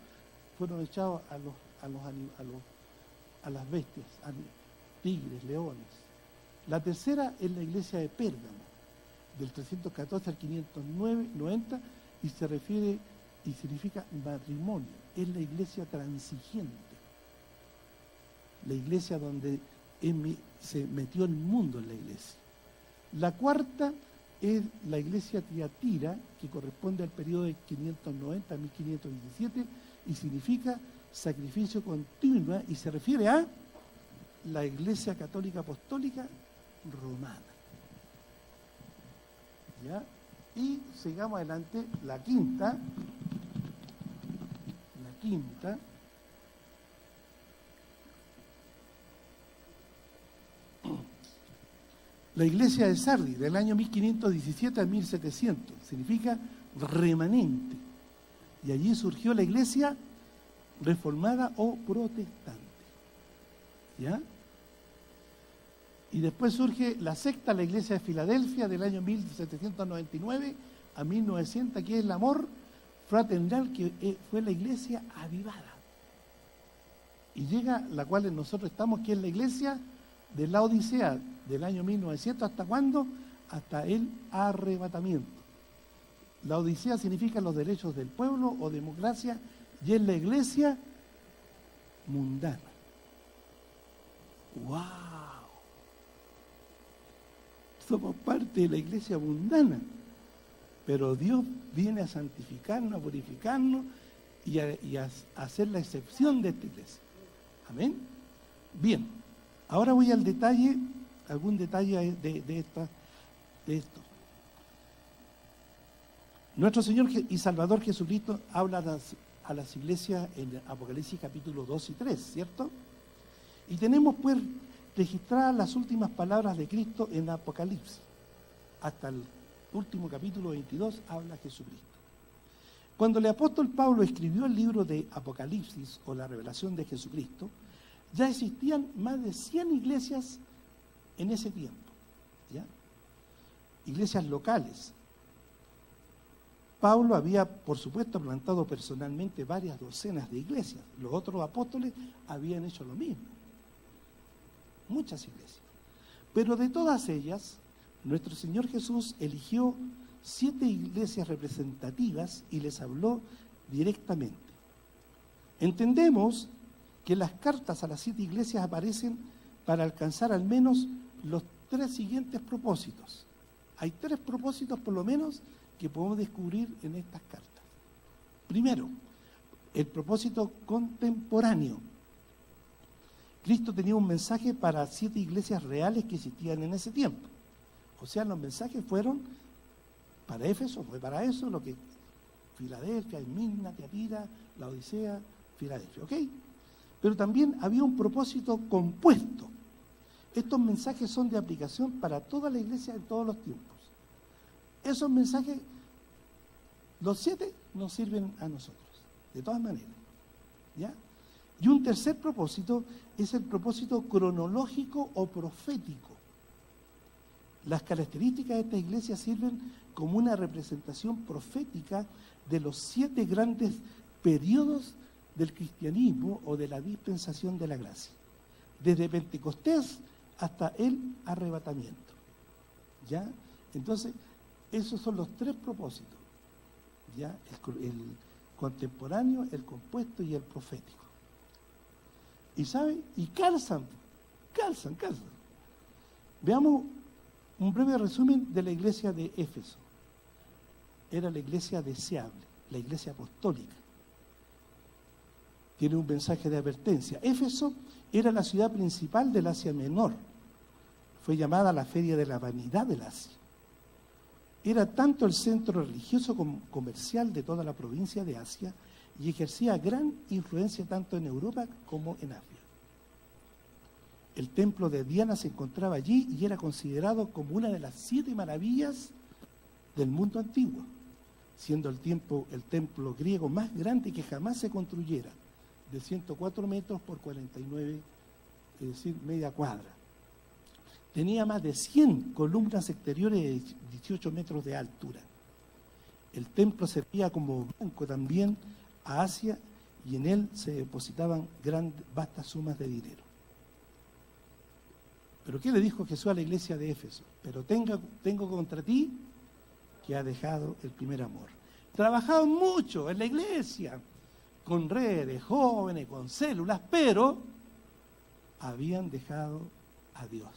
fueron echados a las bestias, a tigres, leones. La tercera es la iglesia de Pérgamo, del 314 al 590, y se refiere y significa matrimonio. Es la iglesia transigente, la iglesia donde se metió el mundo en la iglesia. La cuarta es la iglesia Tiatira, que corresponde al periodo de 590 a 1517, y significa sacrificio continuo, y se refiere a la iglesia católica apostólica romana. ¿Ya? Y sigamos adelante, la quinta, la iglesia de Sardis, del año 1517 a 1700, significa remanente. Y allí surgió la iglesia reformada o protestante. ¿Ya? Y después surge la secta, la iglesia de Filadelfia, del año 1799 a 1900, que es el amor fraternal, que fue la iglesia avivada. Y llega la cual nosotros estamos, que es la iglesia de la Odisea, del año 1900, ¿hasta cuándo? Hasta el arrebatamiento. La Odisea significa los derechos del pueblo o democracia, y es la iglesia mundana. ¡Wow! Somos parte de la iglesia mundana, pero Dios viene a santificarnos, a purificarnos y a hacer la excepción de esta iglesia. Amén. Bien, ahora voy al detalle, algún detalle de esto. Nuestro Señor y Salvador Jesucristo habla a las iglesias en Apocalipsis capítulo 2 y 3, ¿cierto? Y tenemos pues registradas las últimas palabras de Cristo en Apocalipsis. Hasta el último capítulo 22 habla Jesucristo. Cuando el apóstol Pablo escribió el libro de Apocalipsis o la revelación de Jesucristo, ya existían más de 100 iglesias en ese tiempo, ¿ya? Iglesias locales. Pablo había, por supuesto, plantado personalmente varias docenas de iglesias. Los otros apóstoles habían hecho lo mismo. Muchas iglesias. Pero de todas ellas, nuestro Señor Jesús eligió 7 iglesias representativas y les habló directamente. Entendemos que las cartas a las 7 iglesias aparecen para alcanzar al menos los 3 siguientes propósitos. Hay 3 propósitos por lo menos que podemos descubrir en estas cartas. Primero, el propósito contemporáneo. Cristo tenía un mensaje para 7 iglesias reales que existían en ese tiempo. O sea, los mensajes fueron para Éfeso, fue para eso lo que Filadelfia, Esmirna, Tiatira, la Odisea, Filadelfia, ¿ok? Pero también había un propósito compuesto. Estos mensajes son de aplicación para toda la iglesia en todos los tiempos. Esos mensajes, los 7, nos sirven a nosotros, de todas maneras, ¿ya? Y un tercer propósito es el propósito cronológico o profético. Las características de esta iglesia sirven como una representación profética de los 7 grandes periodos del cristianismo o de la dispensación de la gracia, desde Pentecostés hasta el arrebatamiento, ¿ya? Entonces, esos son los 3 propósitos, ¿ya? El contemporáneo, el compuesto y el profético. Y ¿saben? Y calzan. Veamos un breve resumen de la iglesia de Éfeso. Era la iglesia deseable, la iglesia apostólica. Tiene un mensaje de advertencia. Éfeso era la ciudad principal del Asia Menor. Fue llamada la feria de la vanidad del Asia. Era tanto el centro religioso como comercial de toda la provincia de Asia y ejercía gran influencia tanto en Europa como en Asia. El templo de Diana se encontraba allí y era considerado como una de las 7 maravillas del mundo antiguo, siendo el templo griego más grande que jamás se construyera, de 104 metros por 49, es decir, media cuadra. Tenía más de 100 columnas exteriores de 18 metros de altura. El templo servía como banco también a Asia y en él se depositaban vastas sumas de dinero. ¿Pero qué le dijo Jesús a la iglesia de Éfeso? Pero tengo contra ti que ha dejado el primer amor. Trabajaban mucho en la iglesia, con redes, jóvenes, con células, pero habían dejado a Dios.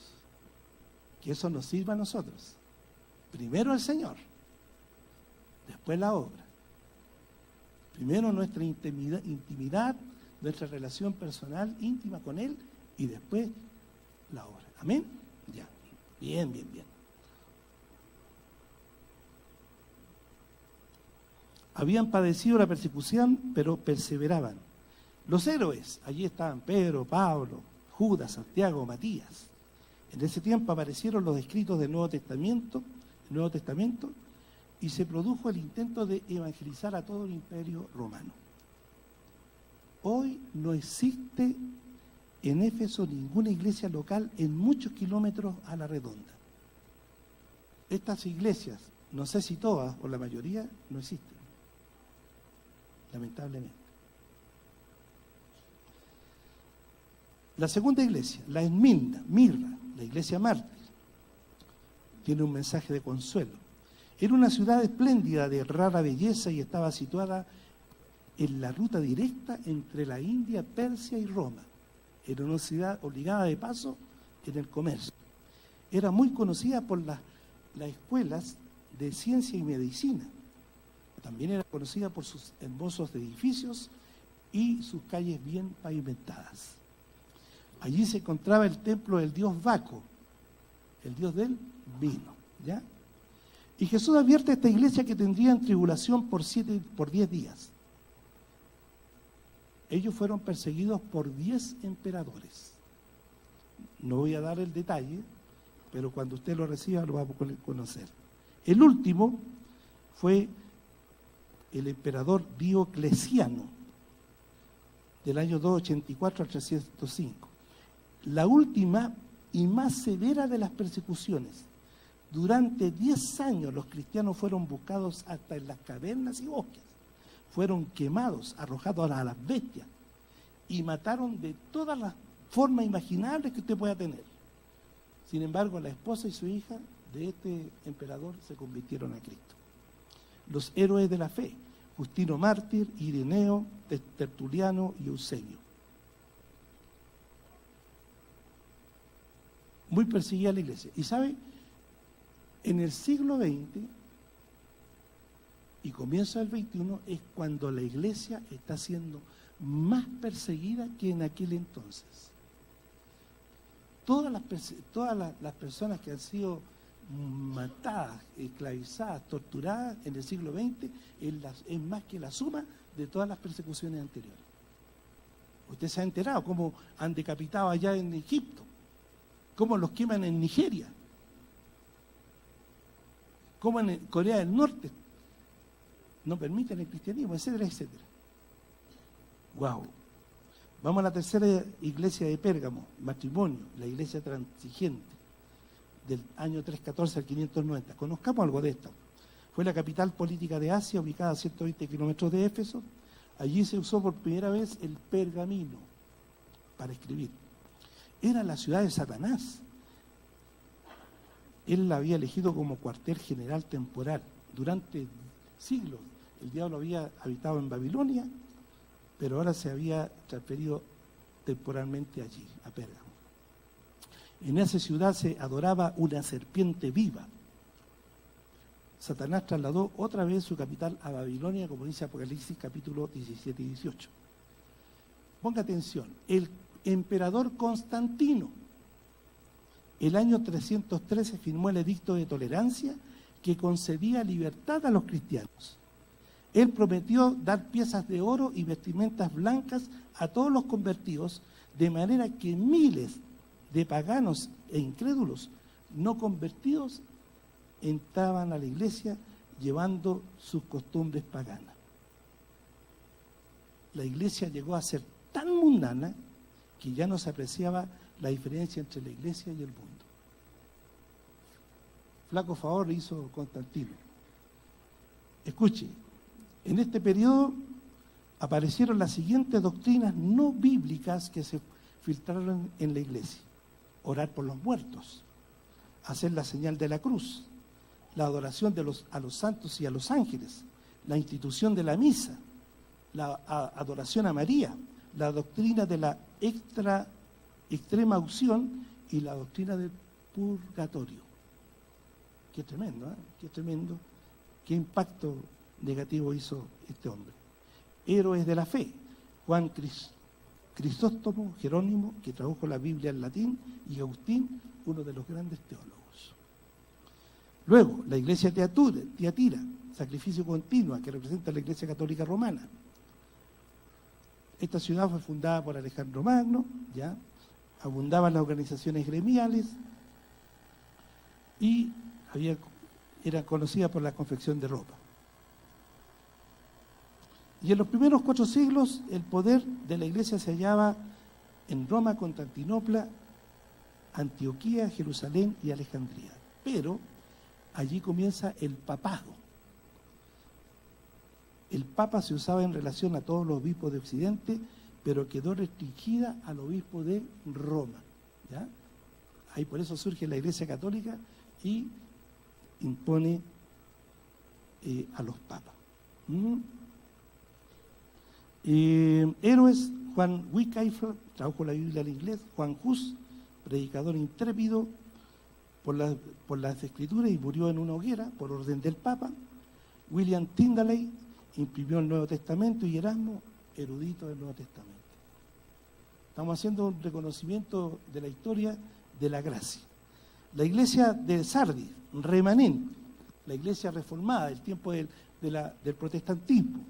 Que eso nos sirva a nosotros. Primero el Señor, después la obra. Primero nuestra intimidad, nuestra relación personal íntima con Él y después la obra. ¿Amén? Ya. Bien. Habían padecido la persecución, pero perseveraban. Los héroes, allí estaban Pedro, Pablo, Judas, Santiago, Matías. En ese tiempo aparecieron los escritos del Nuevo Testamento, y se produjo el intento de evangelizar a todo el imperio romano. Hoy no existe en Éfeso ninguna iglesia local en muchos kilómetros a la redonda. Estas iglesias, no sé si todas o la mayoría, no existen, lamentablemente. La segunda iglesia, la Esmirna, la iglesia mártir, tiene un mensaje de consuelo. Era una ciudad espléndida de rara belleza y estaba situada en la ruta directa entre la India, Persia y Roma. Era una ciudad obligada de paso en el comercio. Era muy conocida por las escuelas de ciencia y medicina. También era conocida por sus hermosos edificios y sus calles bien pavimentadas. Allí se encontraba el templo del dios Baco, el dios del vino, ¿ya? Y Jesús advierte a esta iglesia que tendrían tribulación por 10 días. Ellos fueron perseguidos por 10 emperadores. No voy a dar el detalle, pero cuando usted lo reciba lo va a conocer. El último fue el emperador Diocleciano, del año 284 al 305. La última y más severa de las persecuciones. Durante 10 años los cristianos fueron buscados hasta en las cavernas y bosques. Fueron quemados, arrojados a las bestias y mataron de todas las formas imaginables que usted pueda tener. Sin embargo, la esposa y su hija de este emperador se convirtieron a Cristo. Los héroes de la fe, Justino Mártir, Ireneo, Tertuliano y Eusebio. Muy perseguida la iglesia. Y sabe, en el siglo XX y comienzo del XXI es cuando la iglesia está siendo más perseguida que en aquel entonces. Todas las personas que han sido matadas, esclavizadas, torturadas en el siglo XX es más que la suma de todas las persecuciones anteriores. Usted se ha enterado cómo han decapitado allá en Egipto, cómo los queman en Nigeria, cómo en Corea del Norte no permiten el cristianismo, etcétera, etcétera. Wow. Vamos a la tercera iglesia de Pérgamo, matrimonio, la iglesia transigente, del año 314 al 590. Conozcamos algo de esto. Fue la capital política de Asia, ubicada a 120 kilómetros de Éfeso. Allí se usó por primera vez el pergamino para escribir. Era la ciudad de Satanás. Él la había elegido como cuartel general temporal. Durante siglos el diablo había habitado en Babilonia, pero ahora se había transferido temporalmente allí, a Pérgamo. En esa ciudad se adoraba una serpiente viva. Satanás trasladó otra vez su capital a Babilonia, como dice Apocalipsis capítulo 17 y 18. Ponga atención, el emperador Constantino, el año 313 firmó el edicto de tolerancia que concedía libertad a los cristianos. Él prometió dar piezas de oro y vestimentas blancas a todos los convertidos, de manera que miles de paganos e incrédulos no convertidos entraban a la iglesia llevando sus costumbres paganas. La iglesia llegó a ser tan mundana que ya no se apreciaba la diferencia entre la iglesia y el mundo. Flaco favor le hizo Constantino. Escuche, en este periodo aparecieron las siguientes doctrinas no bíblicas que se filtraron en la iglesia. Orar por los muertos, hacer la señal de la cruz, la adoración a los santos y a los ángeles, la institución de la misa, la adoración a María, la doctrina de la extrema unción y la doctrina del purgatorio. Qué tremendo, ¿eh? Qué tremendo, qué impacto negativo hizo este hombre. Héroes de la fe, Juan Crisóstomo, Jerónimo, que tradujo la Biblia en latín, y Agustín, uno de los grandes teólogos. Luego, la iglesia Tiatira, sacrificio continua, que representa la iglesia católica romana. Esta ciudad fue fundada por Alejandro Magno, ya abundaban las organizaciones gremiales y era conocida por la confección de ropa. Y en los primeros 4 siglos el poder de la iglesia se hallaba en Roma, Constantinopla, Antioquía, Jerusalén y Alejandría. Pero allí comienza el papado. El papa se usaba en relación a todos los obispos de Occidente, pero quedó restringida al obispo de Roma. ¿Ya? Ahí por eso surge la Iglesia Católica y impone a los papas. Héroes: Juan Wycliffe, tradujo la Biblia al inglés; Juan Hus, predicador intrépido por las Escrituras y murió en una hoguera por orden del Papa; William Tyndale, imprimió el Nuevo Testamento; y Erasmo, erudito del Nuevo Testamento. Estamos haciendo un reconocimiento de la historia de la gracia. La iglesia de Sardis, remanente, la iglesia reformada del tiempo del protestantismo,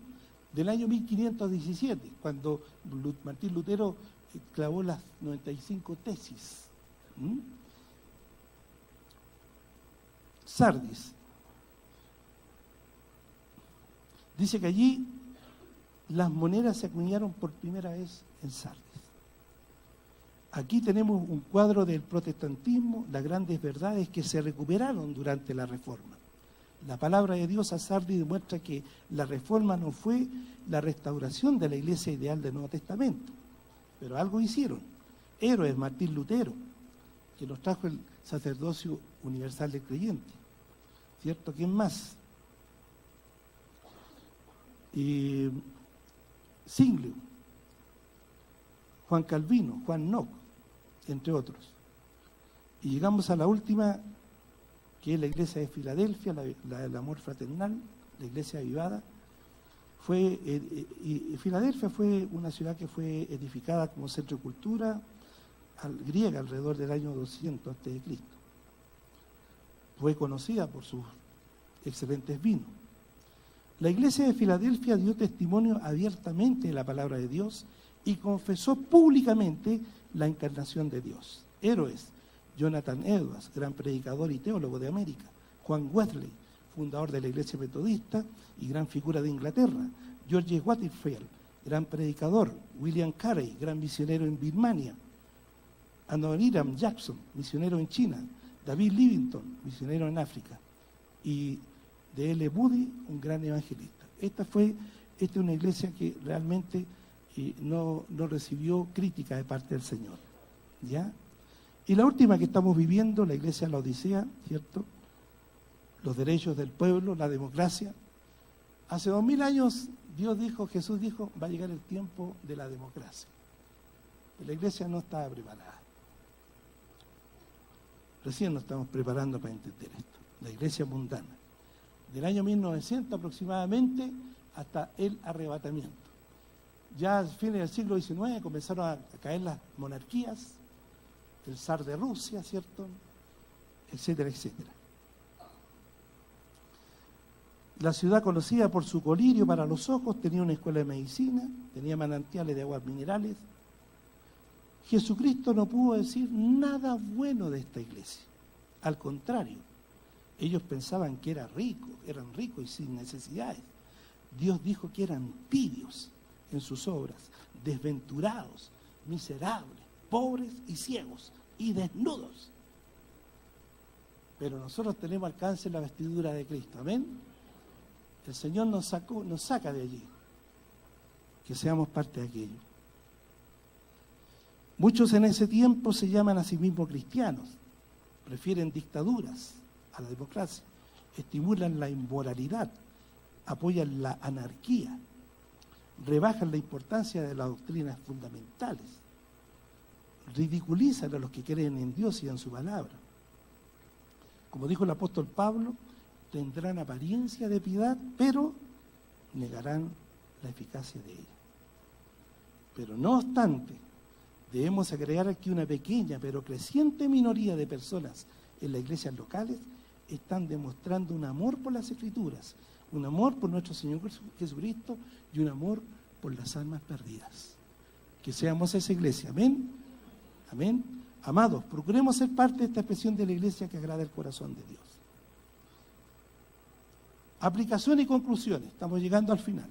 del año 1517, cuando Martín Lutero clavó las 95 tesis. Sardis. Dice que allí las monedas se acuñaron por primera vez en Sardis. Aquí tenemos un cuadro del protestantismo, las grandes verdades que se recuperaron durante la Reforma. La palabra de Dios a Sardis demuestra que la Reforma no fue la restauración de la iglesia ideal del Nuevo Testamento, pero algo hicieron. Héroes: Martín Lutero, que nos trajo el sacerdocio universal del creyente. ¿Cierto? ¿Quién más? Zwinglio, Juan Calvino, Juan Knox, entre otros. Y llegamos a la última, que es la iglesia de Filadelfia, la del amor fraternal, la iglesia avivada. Filadelfia fue una ciudad que fue edificada como centro de cultura griega alrededor del año 200 a.C. Fue conocida por sus excelentes vinos. La iglesia de Filadelfia dio testimonio abiertamente de la palabra de Dios y confesó públicamente la encarnación de Dios. Héroes: Jonathan Edwards, gran predicador y teólogo de América; Juan Wesley, fundador de la iglesia metodista y gran figura de Inglaterra; George Whitefield, gran predicador; William Carey, gran misionero en Birmania; Adoniram Jackson, misionero en China; David Livingstone, misionero en África; y D.L. Moody, un gran evangelista. Esta es una iglesia que realmente no recibió crítica de parte del Señor. ¿Ya? Y la última que estamos viviendo, la iglesia de la Odisea, ¿cierto? Los derechos del pueblo, la democracia. Hace 2000 años Jesús dijo, va a llegar el tiempo de la democracia. Pero la iglesia no estaba preparada. Recién nos estamos preparando para entender esto. La iglesia mundana. Del año 1900 aproximadamente hasta el arrebatamiento. Ya a fines del siglo XIX comenzaron a caer las monarquías, el zar de Rusia, ¿cierto? Etcétera, etcétera. La ciudad, conocida por su colirio para los ojos, tenía una escuela de medicina, tenía manantiales de aguas minerales. Jesucristo no pudo decir nada bueno de esta iglesia. Al contrario, ellos pensaban que eran ricos y sin necesidades. Dios dijo que eran tibios en sus obras, desventurados, miserables, pobres y ciegos y desnudos. Pero nosotros tenemos alcance en la vestidura de Cristo. Amén. El Señor nos saca de allí. Que seamos parte de aquello. Muchos en ese tiempo se llaman a sí mismos cristianos. Prefieren dictaduras a la democracia. Estimulan la inmoralidad. Apoyan la anarquía. Rebajan la importancia de las doctrinas fundamentales. Ridiculizan a los que creen en Dios y en su palabra. Como dijo el apóstol Pablo, tendrán apariencia de piedad, pero negarán la eficacia de ella. Pero no obstante, debemos agregar aquí una pequeña pero creciente minoría de personas en las iglesias locales están demostrando un amor por las Escrituras, un amor por nuestro Señor Jesucristo y un amor por las almas perdidas. Que seamos esa iglesia. Amén. Amén. Amados, procuremos ser parte de esta expresión de la iglesia que agrada el corazón de Dios. Aplicación y conclusiones. Estamos llegando al final.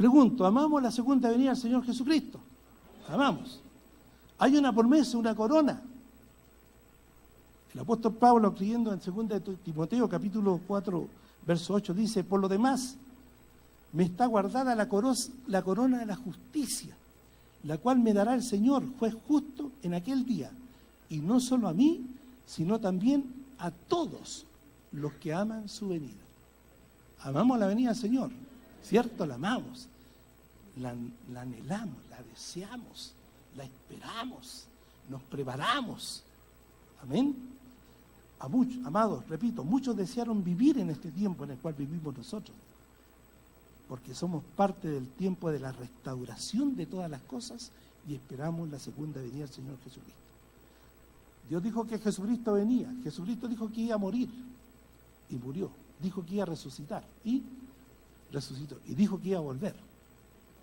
Pregunto, ¿amamos la segunda venida del Señor Jesucristo? Amamos. Hay una promesa, una corona. El apóstol Pablo, escribiendo en 2 Timoteo, capítulo 4, verso 8, dice: por lo demás, me está guardada la corona de la justicia, la cual me dará el Señor, juez justo, en aquel día. Y no solo a mí, sino también a todos los que aman su venida. Amamos la venida del Señor, ¿cierto? La amamos, la anhelamos, la deseamos, la esperamos, nos preparamos. Amén. A muchos, amados, repito, muchos desearon vivir en este tiempo en el cual vivimos nosotros, porque somos parte del tiempo de la restauración de todas las cosas y esperamos la segunda venida del Señor Jesucristo. Dios dijo que Jesucristo venía, Jesucristo dijo que iba a morir y murió, dijo que iba a resucitar y resucitó, y dijo que iba a volver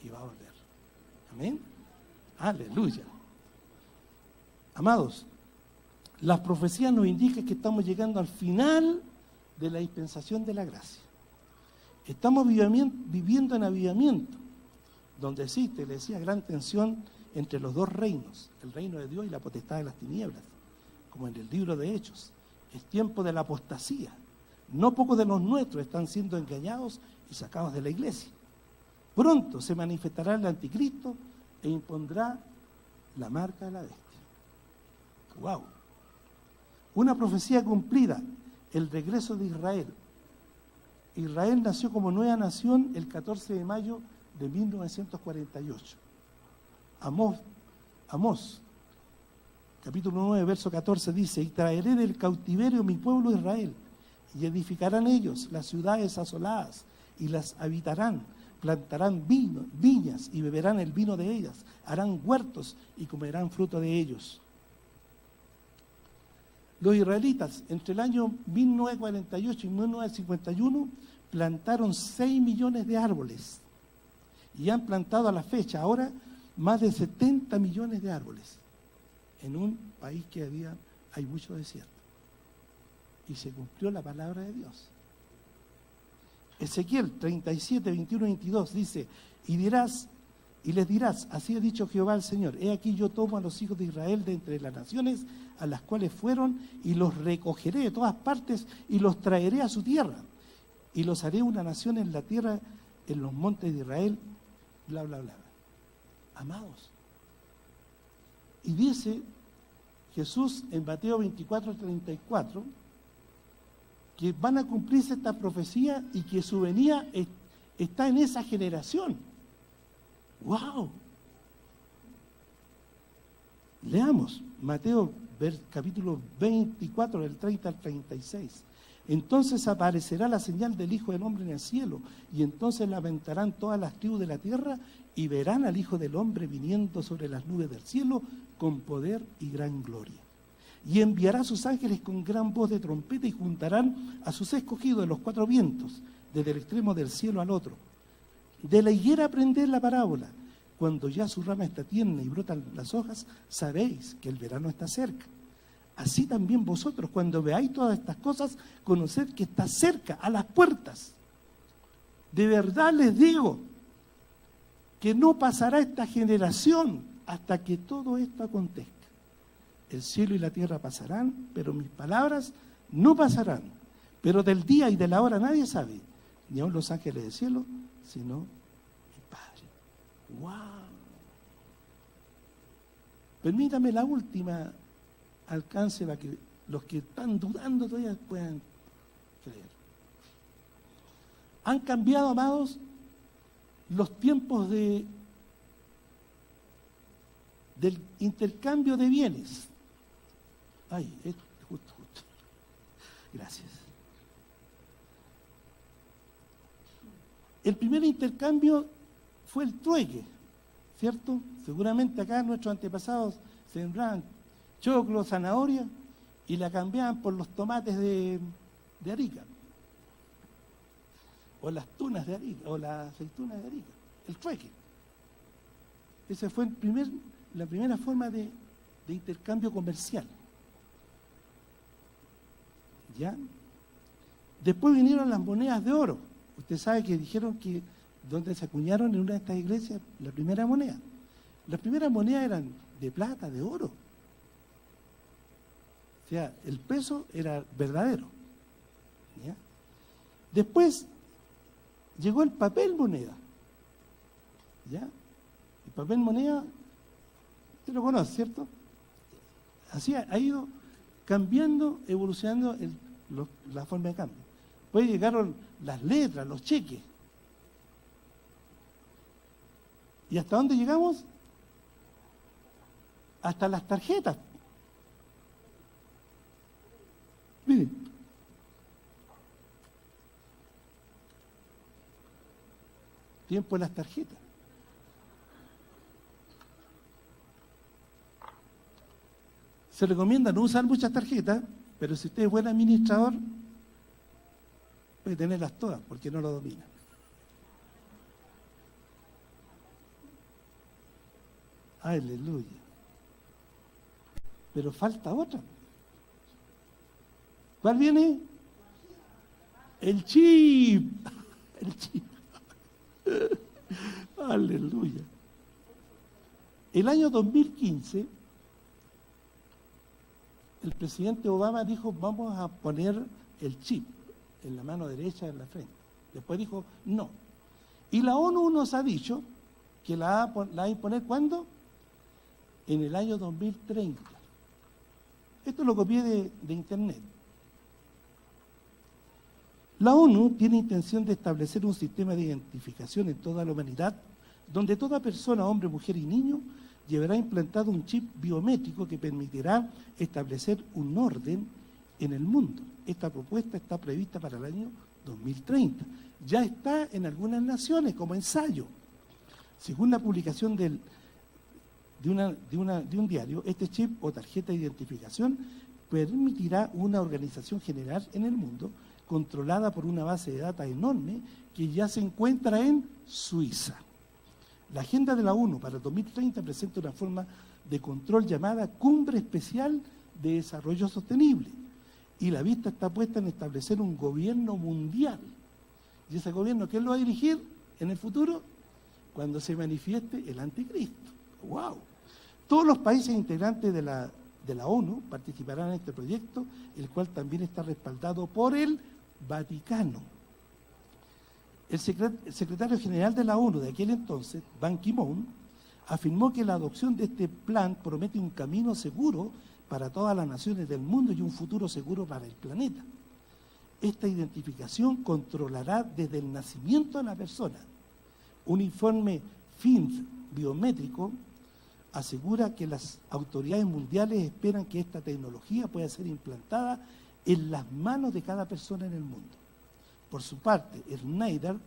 y va a volver. Amén. Aleluya. Amados, las profecías nos indican que estamos llegando al final de la dispensación de la gracia. Estamos viviendo en avivamiento, donde existe, le decía, gran tensión entre los dos reinos, el reino de Dios y la potestad de las tinieblas, como en el libro de Hechos. Es tiempo de la apostasía. No pocos de los nuestros están siendo engañados y sacados de la iglesia. Pronto se manifestará el anticristo e impondrá la marca de la bestia. ¡Wow! Una profecía cumplida, el regreso de Israel. Israel nació como nueva nación el 14 de mayo de 1948. Amós, capítulo 9, verso 14 dice: y traeré del cautiverio mi pueblo Israel, y edificarán ellos las ciudades asoladas, y las habitarán, plantarán viñas, y beberán el vino de ellas, harán huertos, y comerán fruto de ellos. Los israelitas, entre el año 1948 y 1951, plantaron 6 millones de árboles y han plantado a la fecha ahora más de 70 millones de árboles en un país que hay mucho desierto. Y se cumplió la palabra de Dios. Ezequiel 37, 21 y 22 dice: y les dirás, así ha dicho Jehová el Señor, he aquí yo tomo a los hijos de Israel de entre las naciones a las cuales fueron, y los recogeré de todas partes, y los traeré a su tierra, y los haré una nación en la tierra, en los montes de Israel, bla, bla, bla. Amados. Y dice Jesús en Mateo 24, 34, que van a cumplirse esta profecía y que su venida está en esa generación. ¡Wow! Leamos Mateo capítulo 24, del 30 al 36. Entonces aparecerá la señal del Hijo del Hombre en el cielo, y entonces lamentarán todas las tribus de la tierra, y verán al Hijo del Hombre viniendo sobre las nubes del cielo con poder y gran gloria. Y enviará a sus ángeles con gran voz de trompeta, y juntarán a sus escogidos de los cuatro vientos, desde el extremo del cielo al otro. De la higuera aprended la parábola: cuando ya su rama está tierna y brotan las hojas, sabéis que el verano está cerca. Así también vosotros, cuando veáis todas estas cosas, conoced que está cerca, a las puertas. De verdad les digo que no pasará esta generación hasta que todo esto acontezca. El cielo y la tierra pasarán, pero mis palabras no pasarán. Pero del día y de la hora nadie sabe, ni aun los ángeles del cielo, sino mi Padre. ¡Wow! Permítame la última alcance para que los que están dudando todavía puedan creer. Han cambiado, amados, los tiempos del intercambio de bienes. Ay, justo. Gracias. El primer intercambio fue el trueque, ¿cierto? Seguramente acá nuestros antepasados sembraban choclo, zanahoria, y la cambiaban por los tomates de Arica, o las tunas de Arica, o las aceitunas de Arica, el trueque. Esa fue la primera forma de intercambio comercial. ¿Ya? Después vinieron las monedas de oro. Usted sabe que dijeron que donde se acuñaron en una de estas iglesias la primera moneda. Las primeras monedas eran de plata, de oro. O sea, el peso era verdadero. ¿Ya? Después llegó el papel moneda. ¿Ya? El papel moneda, usted lo conoce, ¿cierto? Así ha ido cambiando, evolucionando la forma de cambio. Después llegaron las letras, los cheques. ¿Y hasta dónde llegamos? Hasta las tarjetas. Miren. Tiempo de las tarjetas. Se recomienda no usar muchas tarjetas, pero si usted es buen administrador, puede tenerlas todas, porque no lo domina. Aleluya. Pero falta otra. ¿Cuál viene? El chip. El chip. Aleluya. El año 2015, el presidente Obama dijo, vamos a poner el chip en la mano derecha, en la frente. Después dijo, no. Y la ONU nos ha dicho que la va a imponer, ¿cuándo? En el año 2030. Esto lo copié de internet. La ONU tiene intención de establecer un sistema de identificación en toda la humanidad, donde toda persona, hombre, mujer y niño, llevará implantado un chip biométrico que permitirá establecer un orden en el mundo. Esta propuesta está prevista para el año 2030. Ya está en algunas naciones como ensayo. Según la publicación de un diario, este chip o tarjeta de identificación permitirá una organización general en el mundo controlada por una base de datos enorme que ya se encuentra en Suiza. La agenda de la ONU para 2030 presenta una forma de control llamada Cumbre Especial de Desarrollo Sostenible, y la vista está puesta en establecer un gobierno mundial. ¿Y ese gobierno quién lo va a dirigir en el futuro? Cuando se manifieste el anticristo. ¡Wow! Todos los países integrantes de la ONU participarán en este proyecto, el cual también está respaldado por el Vaticano. El secretario general de la ONU de aquel entonces, Ban Ki-moon, afirmó que la adopción de este plan promete un camino seguro para todas las naciones del mundo y un futuro seguro para el planeta. Esta identificación controlará desde el nacimiento de la persona. Un informe FINS biométrico asegura que las autoridades mundiales esperan que esta tecnología pueda ser implantada en las manos de cada persona en el mundo. Por su parte, Schneider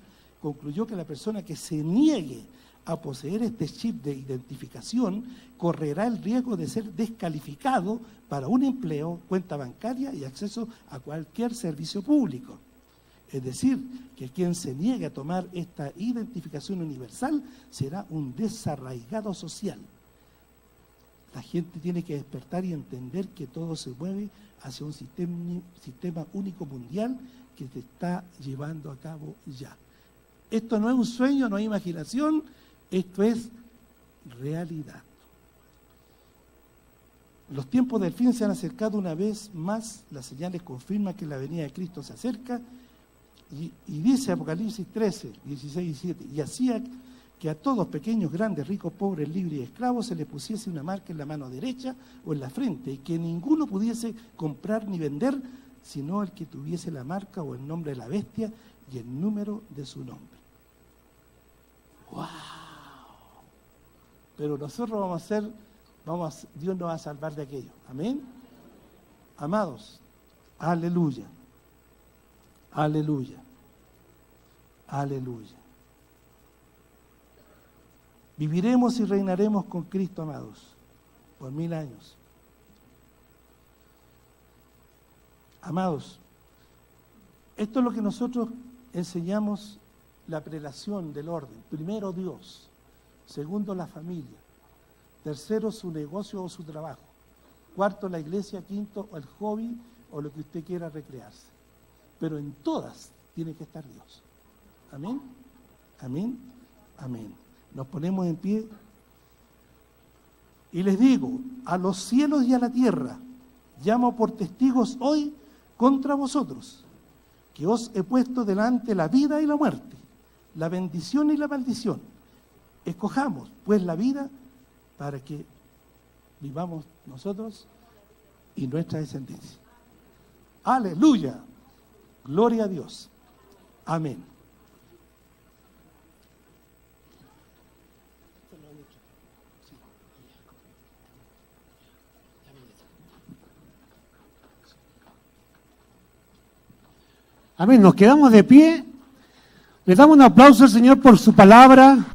concluyó que la persona que se niegue a poseer este chip de identificación correrá el riesgo de ser descalificado para un empleo, cuenta bancaria y acceso a cualquier servicio público. Es decir, que quien se niegue a tomar esta identificación universal será un desarraigado social. La gente tiene que despertar y entender que todo se mueve hacia un sistema único mundial que se está llevando a cabo ya. Esto no es un sueño, no es imaginación, esto es realidad. Los tiempos del fin se han acercado una vez más, las señales confirman que la venida de Cristo se acerca, y dice Apocalipsis 13, 16 y 17, y hacía que a todos, pequeños, grandes, ricos, pobres, libres y esclavos, se les pusiese una marca en la mano derecha o en la frente, y que ninguno pudiese comprar ni vender, sino el que tuviese la marca o el nombre de la bestia y el número de su nombre. ¡Wow! Pero nosotros Dios nos va a salvar de aquello. Amén. Amados, aleluya. Aleluya. Aleluya. Viviremos y reinaremos con Cristo, amados, por 1000 años. Amados, esto es lo que nosotros enseñamos, la prelación del orden. Primero, Dios. Segundo, la familia. Tercero, su negocio o su trabajo. Cuarto, la iglesia. Quinto, el hobby o lo que usted quiera recrearse. Pero en todas tiene que estar Dios. Amén. Amén. Amén. Nos ponemos en pie. Y les digo, a los cielos y a la tierra, llamo por testigos hoy contra vosotros, que os he puesto delante la vida y la muerte, la bendición y la maldición. Escojamos, pues, la vida para que vivamos nosotros y nuestra descendencia. Aleluya. Gloria a Dios. Amén. Amén. Nos quedamos de pie. Le damos un aplauso al Señor por su palabra.